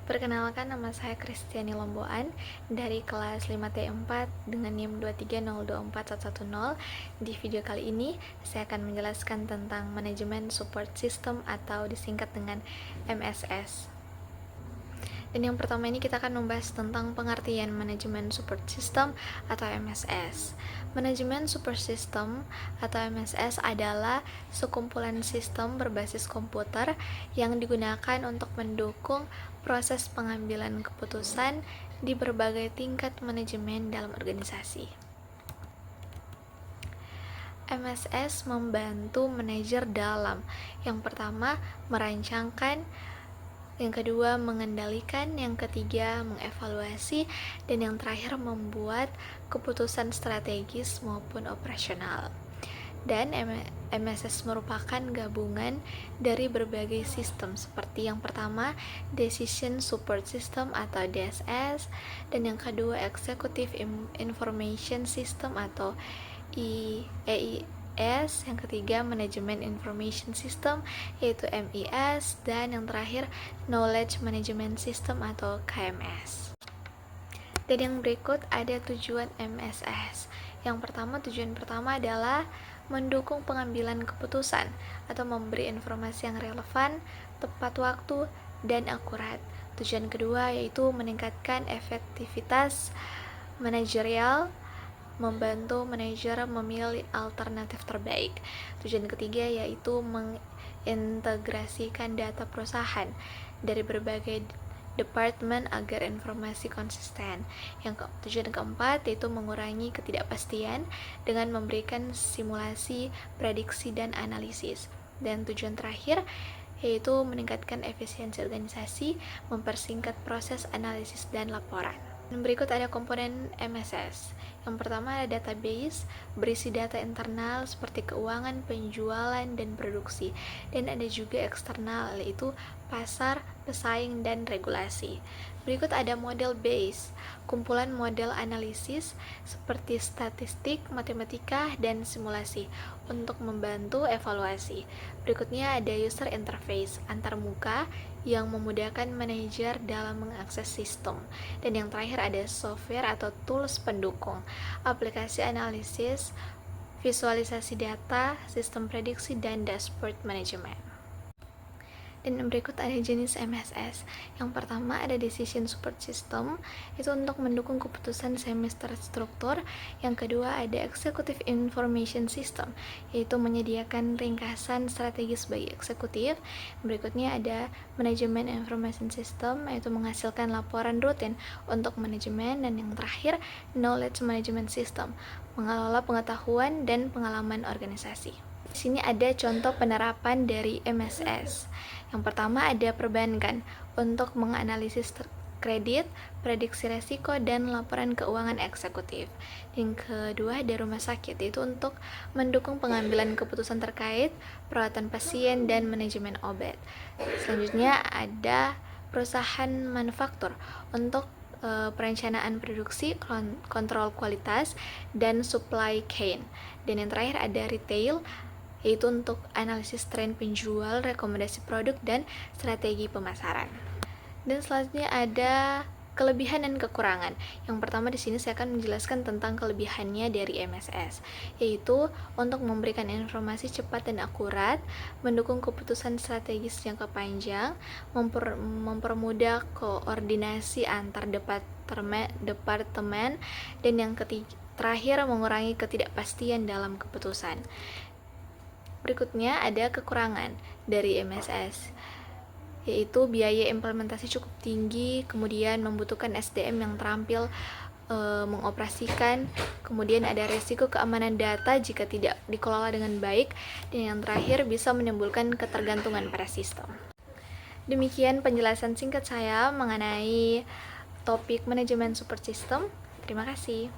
Perkenalkan, nama saya Kristiani Lomboan dari kelas 5T4 dengan NIM 230241110. Di video kali ini, saya akan menjelaskan tentang manajemen support system atau disingkat dengan MSS. Dan yang pertama ini kita akan membahas tentang pengertian manajemen support system atau MSS. Manajemen support system atau MSS adalah sekumpulan sistem berbasis komputer yang digunakan untuk mendukung proses pengambilan keputusan di berbagai tingkat manajemen dalam organisasi. MSS membantu manajer dalam yang pertama merancangkan, yang kedua mengendalikan, yang ketiga mengevaluasi, dan yang terakhir membuat keputusan strategis maupun operasional. Dan MSS merupakan gabungan dari berbagai sistem seperti yang pertama Decision Support System atau DSS, dan yang kedua Executive Information System atau EIS, yang ketiga Management Information System yaitu MIS, dan yang terakhir Knowledge Management System atau KMS. Dan yang berikut ada tujuan MSS. Tujuan pertama adalah mendukung pengambilan keputusan atau memberi informasi yang relevan, tepat waktu, dan akurat. Tujuan kedua yaitu meningkatkan efektivitas manajerial, membantu manajer memilih alternatif terbaik. Tujuan ketiga yaitu mengintegrasikan data perusahaan dari berbagai departemen agar informasi konsisten. Tujuan keempat yaitu mengurangi ketidakpastian dengan memberikan simulasi, prediksi, dan analisis. Dan tujuan terakhir yaitu meningkatkan efisiensi organisasi, mempersingkat proses analisis dan laporan. Berikut ada komponen MSS. Yang pertama ada database, berisi data internal seperti keuangan, penjualan, dan produksi. Dan ada juga eksternal, yaitu pasar, pesaing, dan regulasi. Berikut ada model base, kumpulan model analisis seperti statistik, matematika, dan simulasi untuk membantu evaluasi. Berikutnya ada user interface, antarmuka yang memudahkan manajer dalam mengakses sistem. Dan yang terakhir ada software atau tools pendukung, aplikasi analisis, visualisasi data, sistem prediksi, dan dashboard manajemen. Dan berikut ada jenis MSS. Yang pertama ada Decision Support System, itu untuk mendukung keputusan semester struktur. Yang kedua ada Executive Information System, yaitu menyediakan ringkasan strategis bagi eksekutif. Berikutnya ada Management Information System, yaitu menghasilkan laporan rutin untuk manajemen. Dan yang terakhir Knowledge Management System, mengelola pengetahuan dan pengalaman organisasi. Di sini ada contoh penerapan dari MSS. Yang pertama ada perbankan untuk menganalisis kredit, prediksi resiko, dan laporan keuangan eksekutif. Yang kedua ada rumah sakit, yaitu untuk mendukung pengambilan keputusan terkait perawatan pasien dan manajemen obat. Selanjutnya ada perusahaan manufaktur untuk perencanaan produksi, kontrol kualitas, dan supply chain. Dan yang terakhir ada retail, yaitu untuk analisis tren penjual, rekomendasi produk, dan strategi pemasaran. Dan selanjutnya ada kelebihan dan kekurangan. Yang pertama di sini saya akan menjelaskan tentang kelebihannya dari MSS, yaitu untuk memberikan informasi cepat dan akurat, mendukung keputusan strategis jangka panjang, mempermudah koordinasi antar departemen, dan yang terakhir mengurangi ketidakpastian dalam keputusan. Berikutnya ada kekurangan dari MSS, yaitu biaya implementasi cukup tinggi, kemudian membutuhkan SDM yang terampil mengoperasikan, kemudian ada risiko keamanan data jika tidak dikelola dengan baik, dan yang terakhir bisa menimbulkan ketergantungan pada sistem. Demikian penjelasan singkat saya mengenai topik manajemen support system. Terima kasih.